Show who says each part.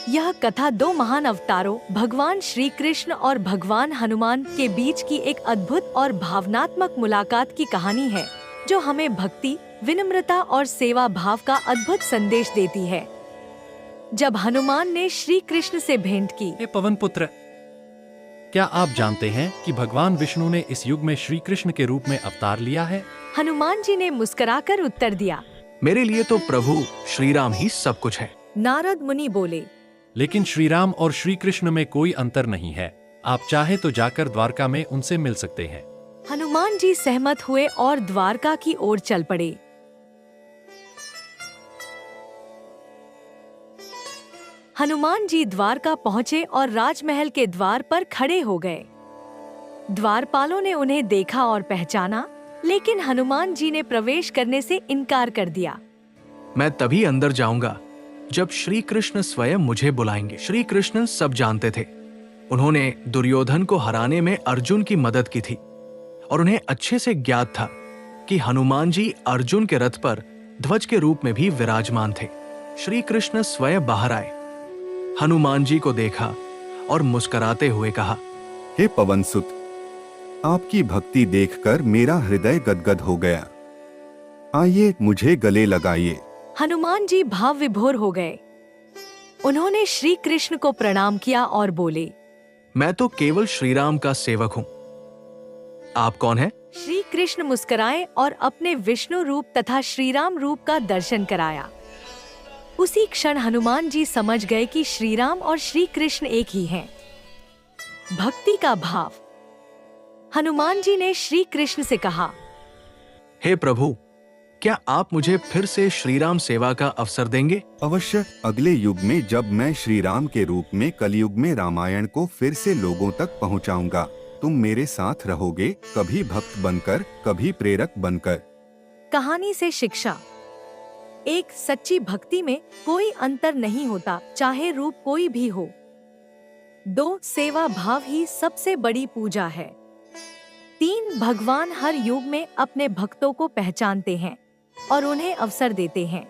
Speaker 1: यह कथा दो महान अवतारों भगवान श्री कृष्ण और भगवान हनुमान के बीच की एक अद्भुत और भावनात्मक मुलाकात की कहानी है, जो हमें भक्ति, विनम्रता और सेवा भाव का अद्भुत संदेश देती है। जब हनुमान ने श्री कृष्ण से भेंट की,
Speaker 2: हे पवन पुत्र, क्या आप जानते हैं कि भगवान विष्णु ने इस युग में श्री कृष्ण के रूप में अवतार लिया है?
Speaker 1: हनुमान जी ने मुस्कुराकर उत्तर दिया,
Speaker 3: मेरे लिए तो प्रभु श्री राम ही सब कुछ है।
Speaker 1: नारद मुनि बोले,
Speaker 2: लेकिन श्री राम और श्री कृष्ण में कोई अंतर नहीं है। आप चाहे तो जाकर द्वारका में उनसे मिल सकते हैं।
Speaker 1: हनुमान जी सहमत हुए और द्वारका की ओर चल पड़े। हनुमान जी द्वारका पहुँचे और राजमहल के द्वार पर खड़े हो गए। द्वारपालों ने उन्हें देखा और पहचाना, लेकिन हनुमान जी ने प्रवेश करने से इनकार कर दिया।
Speaker 3: मैं तभी अंदर जाऊंगा जब श्री कृष्ण स्वयं मुझे बुलाएंगे। श्री कृष्ण सब जानते थे। उन्होंने दुर्योधन को हराने में अर्जुन की मदद की थी और उन्हें अच्छे से ज्ञात था कि हनुमान जी अर्जुन के रथ पर ध्वज के रूप में भी विराजमान थे। श्री कृष्ण स्वयं बाहर आए, हनुमान जी को देखा और मुस्कुराते हुए कहा,
Speaker 4: हे पवन सुत, आपकी भक्ति देखकर मेरा हृदय गदगद हो गया। आइए मुझे गले लगाइए।
Speaker 1: हनुमान जी भाव विभोर हो गए। उन्होंने श्री कृष्ण को प्रणाम किया और बोले,
Speaker 3: मैं तो केवल श्री राम का सेवक हूँ। आप कौन हैं?
Speaker 1: श्री कृष्ण मुस्कुराए और अपने विष्णु रूप तथा श्री राम रूप का दर्शन कराया। उसी क्षण हनुमान जी समझ गए कि श्री राम और श्री कृष्ण एक ही हैं। भक्ति का भाव। हनुमान जी ने श्री कृष्ण से कहा,
Speaker 3: हे प्रभु, क्या आप मुझे फिर से श्री राम सेवा का अवसर देंगे?
Speaker 4: अवश्य। अगले युग में जब मैं श्री राम के रूप में कलयुग में रामायण को फिर से लोगों तक पहुंचाऊंगा, तुम मेरे साथ रहोगे, कभी भक्त बनकर, कभी प्रेरक बनकर।
Speaker 1: कहानी से शिक्षा। एक सच्ची भक्ति में कोई अंतर नहीं होता, चाहे रूप कोई भी हो। 2. सेवा भाव ही सबसे बड़ी पूजा है। 3. भगवान हर युग में अपने भक्तों को पहचानते हैं और उन्हें अवसर देते हैं।